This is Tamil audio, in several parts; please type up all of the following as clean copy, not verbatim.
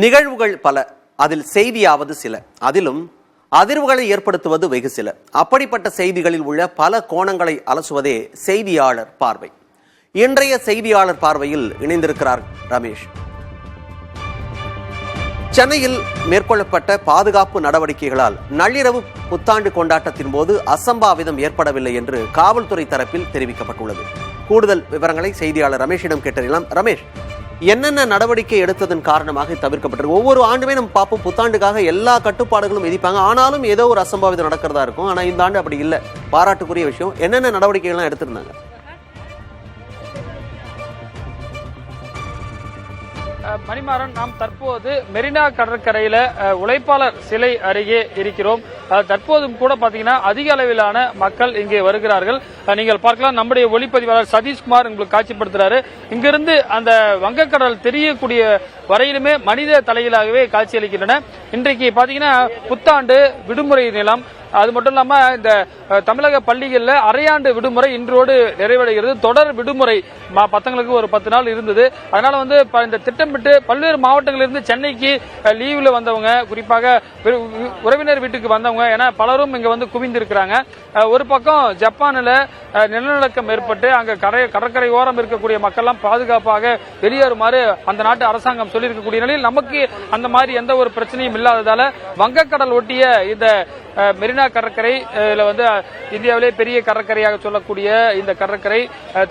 நிகழ்வுகள் பல, அதில் செய்தியாவது சில, அதிலும் அதிர்வுகளை ஏற்படுத்துவது வெகு சில. அப்படிப்பட்ட செய்திகளில் உள்ள பல கோணங்களை அலசுவதே செய்தியாளர் பார்வை. இன்றைய செய்தியாளர் பார்வையில் இணைந்திருக்கிறார் ரமேஷ். சென்னையில் மேற்கொள்ளப்பட்ட பாதுகாப்பு நடவடிக்கைகளால் நள்ளிரவு புத்தாண்டு கொண்டாட்டத்தின் போது அசம்பாவிதம் ஏற்படவில்லை என்று காவல்துறை தரப்பில் தெரிவிக்கப்பட்டுள்ளது. கூடுதல் விவரங்களை செய்தியாளர் ரமேஷிடம் கேட்டறியலாம். ரமேஷ், என்னென்ன நடவடிக்கை எடுத்ததன் காரணமாக தவிர்க்கப்பட்டிருக்கு? ஒவ்வொரு ஆண்டுமே நம்ம பார்ப்போம், புத்தாண்டுக்காக எல்லா கட்டுப்பாடுகளும் விதிப்பாங்க, ஆனாலும் ஏதோ ஒரு அசம்பாவிதம் நடக்கிறதா இருக்கும். ஆனா இந்த ஆண்டு அப்படி இல்லை, பாராட்டுக்குரிய விஷயம். என்னென்ன நடவடிக்கைகள்லாம் எடுத்திருந்தாங்க? மணிமாறன், நாம் தற்போது மெரினா கடற்கரையில உழைப்பாளர் சிலை அருகே இருக்கிறோம். தற்போதும் கூட பாத்தீங்கன்னா அதிக அளவிலான மக்கள் இங்கே வருகிறார்கள். நீங்கள் பார்க்கலாம், நம்முடைய ஒளிப்பதிவாளர் சதீஷ்குமார் உங்களுக்கு காட்சிப்படுத்துறாரு. இங்கிருந்து அந்த வங்கக்கடல் தெரியக்கூடிய வரையிலுமே மனித தலைகளாகவே காட்சியளிக்கின்றன. இன்றைக்கு பாத்தீங்கன்னா புத்தாண்டு விடுமுறை நிலம், அது மட்டும் இல்லாம இந்த தமிழக பள்ளிகள்ல அரையாண்டு விடுமுறை இன்றோடு நிறைவடைகிறது. தொடர் விடுமுறை பசங்களுக்கு ஒரு 10 நாள் இருந்தது. அதனால இந்த திட்டமிட்டு பல்வேறு மாவட்டங்களிலிருந்து சென்னைக்கு லீவ்ல வந்தவங்க, குறிப்பாக உறவினர் வீட்டுக்கு வந்தவங்க என பலரும் இங்க குவிந்திருக்கிறாங்க. ஒரு பக்கம் ஜப்பான்ல நிலநடுக்கம் ஏற்பட்டு அங்க கடற்கரை ஓரம் இருக்கக்கூடிய மக்கள் எல்லாம் பாதுகாப்பாக வெளியேறுமாறு அந்த நாட்டு அரசாங்கம் சொல்லியிருக்கக்கூடிய நிலையில் நமக்கு அந்த மாதிரி எந்த ஒரு பிரச்சனையும் இல்லாததால வங்கக்கடல் ஒட்டிய இந்த மெரினா கடற்கரை இந்தியாவிலே பெரிய கடற்கரையாக சொல்லக்கூடிய இந்த கடற்கரை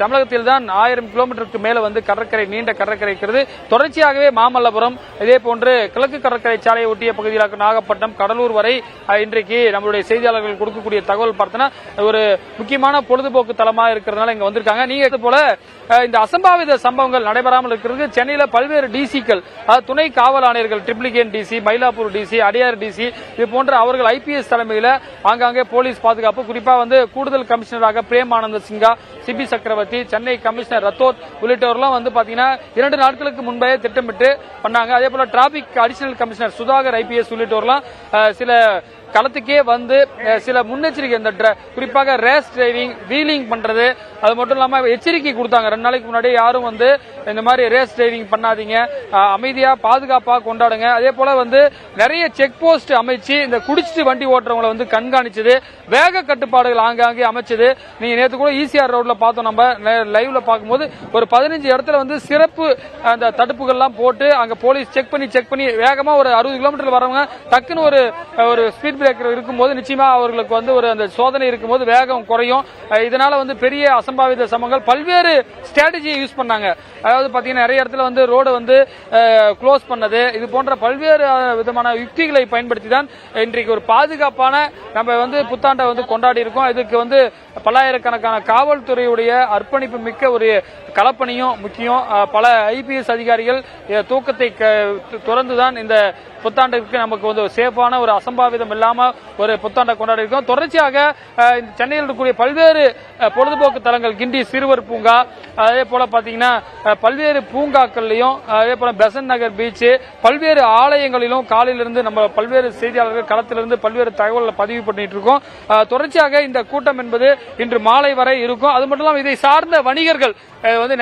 தமிழகத்தில் தான் 1000 கிலோமீட்டருக்கு மேல கடற்கரை, நீண்ட கடற்கரை இருக்கிறது. தொடர்ச்சியாகவே மாமல்லபுரம், இதே போன்று கிழக்கு கடற்கரை சாலையை ஒட்டிய பகுதியாக நாகப்பட்டினம், கடலூர் வரை இன்றைக்கு நம்மளுடைய செய்தியாளர்கள் கொடுக்கக்கூடிய தகவல் பார்த்தோன்னா ஒரு முக்கியமான பொழுதுபோக்கு தளமாக இருக்கிறதுனால இங்க வந்திருக்காங்க. நீங்க இது போல இந்த அசம்பாவித சம்பவங்கள் நடைபெறாமல் இருக்கிறது. சென்னையில பல்வேறு டிசிக்கள், துணை காவல் ஆணையர்கள், Triplicane DC, Mylapore DC, Adyar DC, இது போன்ற அவர்கள் ஐபிஎஸ் தலைமையில ஆங்காங்கே போலீஸ் பாதுகாப்பு, குறிப்பா கூடுதல் கமிஷனராக பிரேம் ஆனந்த சிங்கா, சிபி சக்கரவர்த்தி, சென்னை கமிஷனர் ரத்தோர் உள்ளிட்டவர்களும் பாத்தீங்கன்னா 2 நாட்களுக்கு முன்பே திட்டமிட்டு பண்ணாங்க. அதே போல traffic additional commissioner Sudhakar IPS உள்ளிட்டவர்களும் சில களத்துக்கே சில முன்னெச்சரிக்கை, இந்த குறிப்பாக ரேஸ் டிரைவிங், வீலிங் பண்றது, அது மட்டும் இல்லாம எச்சரிக்கை கொடுத்தாங்க. 2 நாளைக்கு முன்னாடி யாரும் இந்த மாதிரி ரேஸ் டிரைவிங் பண்ணாதீங்க, அமைதியா பாதுகாப்பா கொண்டாடுங்க. அதே போல நிறைய செக் போஸ்ட் அமைச்சு இந்த குடிச்சிட்டு வண்டி ஓட்டுறவங்களை கண்காணிச்சது, வேக கட்டுப்பாடுகள் ஆங்காங்கே அமைச்சது. நீங்க நேற்று கூட ஈசிஆர் ரோட்ல பார்த்தோம், நம்ம லைவ்ல பார்க்கும்போது ஒரு 15 இடத்துல சிறப்பு அந்த தடுப்புகள் எல்லாம் போட்டு அங்க போலீஸ் செக் பண்ணி வேகமா ஒரு 60 கிலோமீட்டர் வரவங்க டக்குன்னு ஒரு ஸ்பீட் பிரேக்கர் இருக்கும்போது நிச்சயமா அவர்களுக்கு ஒரு அந்த சோதனை இருக்கும்போது வேகம் குறையும். இதனால பெரிய அசம்பாவித சம்பவங்கள், பல்வேறு ஸ்ட்ராட்டஜியை யூஸ் பண்ணாங்க. அதாவது பாத்தீங்கன்னா நிறைய இடத்துல ரோடு க்ளோஸ் பண்ணது, இது போன்ற பல்வேறு விதமான யுக்திகளை பயன்படுத்தி தான் இன்றைக்கு ஒரு பாதுகாப்பான நம்ம புத்தாண்டை கொண்டாடி இருக்கோம். இதுக்கு பல்லாயிரக்கணக்கான காவல்துறையுடைய அர்ப்பணிப்பு மிக்க ஒரு களப்பணியும் முக்கியம். பல ஐபிஎஸ் அதிகாரிகள் தூக்கத்தை துறந்துதான் இந்த புத்தாண்டுக்கு நமக்கு சேஃபான ஒரு அசம்பாவிதம் இல்லாம ஒரு புத்தாண்டை கொண்டாடி இருக்கோம். தொடர்ச்சியாக சென்னையில் இருக்கக்கூடிய பல்வேறு பொழுதுபோக்கு தலங்கள், கிண்டி சிறுவர் பூங்கா, அதே போல பாத்தீங்கன்னா பல்வேறு பூங்காக்கள்லயும், அதே போல பெசன்ட் நகர் பீச், பல்வேறு ஆலயங்களிலும் காலையிலிருந்து நம்ம பல்வேறு செய்தியாளர்கள் களத்திலிருந்து பல்வேறு தகவல்களை பதிவு பண்ணிட்டு இருக்கோம். தொடர்ச்சியாக இந்த கூட்டம் என்பது இன்று மாலை வரை இருக்கும். அது மட்டும் இல்லாமல் இதை சார்ந்த வணிகர்கள்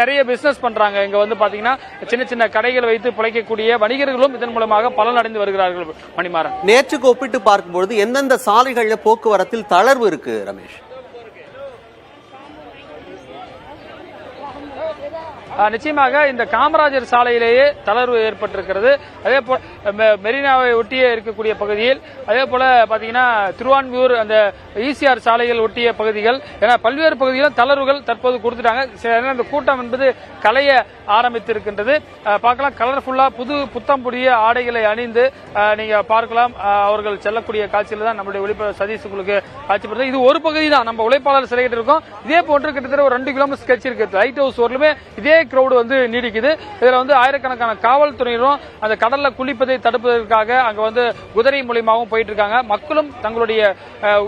நிறைய பிசினஸ் பண்றாங்க. இங்க பாத்தீங்கன்னா சின்ன சின்ன கடைகள் வைத்து பிழைக்கக்கூடிய வணிகர்களும் இதன் மூலமாக பலனடைந்து வருகிறார்கள். மணிமாறன், நேற்றுக்கு ஒப்பிட்டு பார்க்கும்போது எந்தெந்த சாலைகளில் போக்குவரத்தில் தளர்வு இருக்கு ரமேஷ்? நிச்சயமாக இந்த காமராஜர் சாலையிலேயே தளர்வு ஏற்பட்டிருக்கிறது. அதே போல மெரினாவை ஒட்டிய இருக்கக்கூடிய பகுதியில், அதே போல பாத்தீங்கன்னா திருவான்மியூர் அந்த ஈசிஆர் சாலைகள் ஒட்டிய பகுதிகள் என பல்வேறு பகுதிகளும் தளர்வுகள் தற்போது கொடுத்துட்டாங்க. இந்த கூட்டம் என்பது கலைய ஆரம்பித்திருக்கின்றது. பார்க்கலாம், கலர்ஃபுல்லா புத்தம் புதிய ஆடைகளை அணிந்து நீங்க பார்க்கலாம். அவர்கள் செல்லக்கூடிய காட்சியில தான் நம்முடைய ஒளிப்பதிவாளர் சதீஷ் உங்களுக்கு காட்சிப்படுது. இது ஒரு பகுதி தான், நம்ம உழைப்பாளர் சிலைகிட்டு இருக்கோம். இதே போன்று கிட்டத்தட்ட ஒரு 2 கிலோமீட்டர் ஸ்கெட்ச் இருக்கு. லைட் ஹவுஸ் வரலுமே இதே கிரௌடு நீடிக்குது. இதுல ஆயிரக்கணக்கான காவல்துறையினரும் அந்த கடல்ல குளிப்பதை தடுப்பதற்காக அங்க குதிரை மூலியமாகவும் போயிட்டு இருக்காங்க. மக்களும் தங்களுடைய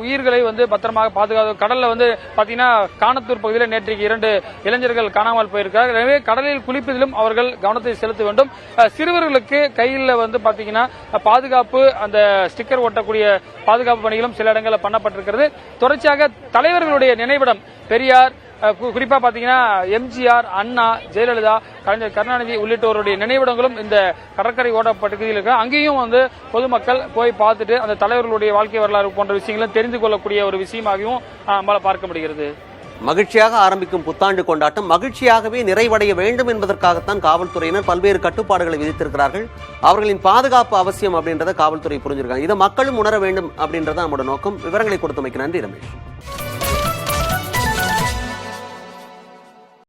உயிர்களை பத்திரமாக பாதுகாத்து, கடல்ல பாத்தீங்கன்னா காணத்தூர் பகுதியில் நேற்றைக்கு 2 இளைஞர்கள் காணாமல் போயிருக்காங்க. எனவே கடலில் குளிப்பதிலும் அவர்கள் கவனத்தை செலுத்த வேண்டும். சிறுவர்களுக்கு கையில் பாத்தீங்கன்னா பாதுகாப்பு, அந்த ஸ்டிக்கர் ஒட்டக்கூடிய பாதுகாப்பு பணிகளும் சில இடங்களில் பண்ணப்பட்டிருக்கிறது. தொடர்ச்சியாக தலைவர்களுடைய நினைவிடம் பெரியார், குறிப்பா பாத்தீங்கன்னா எம்ஜிஆர், அண்ணா, ஜெயலலிதா, கலைஞர் கருணாநிதி உள்ளிட்டோருடைய நினைவிடங்களும் இந்த கடற்கரை ஓட பகுதியில் இருக்கு. அங்கேயும் பொதுமக்கள் போய் பார்த்துட்டு அந்த தலைவர்களுடைய வாழ்க்கை வரலாறு போன்ற விஷயங்களும் தெரிந்து கொள்ளக்கூடிய ஒரு விஷயமாகவும் நம்மளால பார்க்க முடிகிறது. மகிழ்ச்சியாக ஆரம்பிக்கும் புத்தாண்டு கொண்டாட்டம் மகிழ்ச்சியாகவே நிறைவடைய வேண்டும் என்பதற்காகத்தான் காவல்துறையினர் பல்வேறு கட்டுப்பாடுகளை விதித்திருக்கிறார்கள். அவர்களின் பாதுகாப்பு அவசியம் அப்படின்றத காவல்துறை புரிஞ்சிருக்காங்க. இதை மக்களும் உணர வேண்டும் அப்படின்றத நம்மளோட நோக்கம். விவரங்களை கொடுத்தமைக்கு நன்றி ரமேஷ்.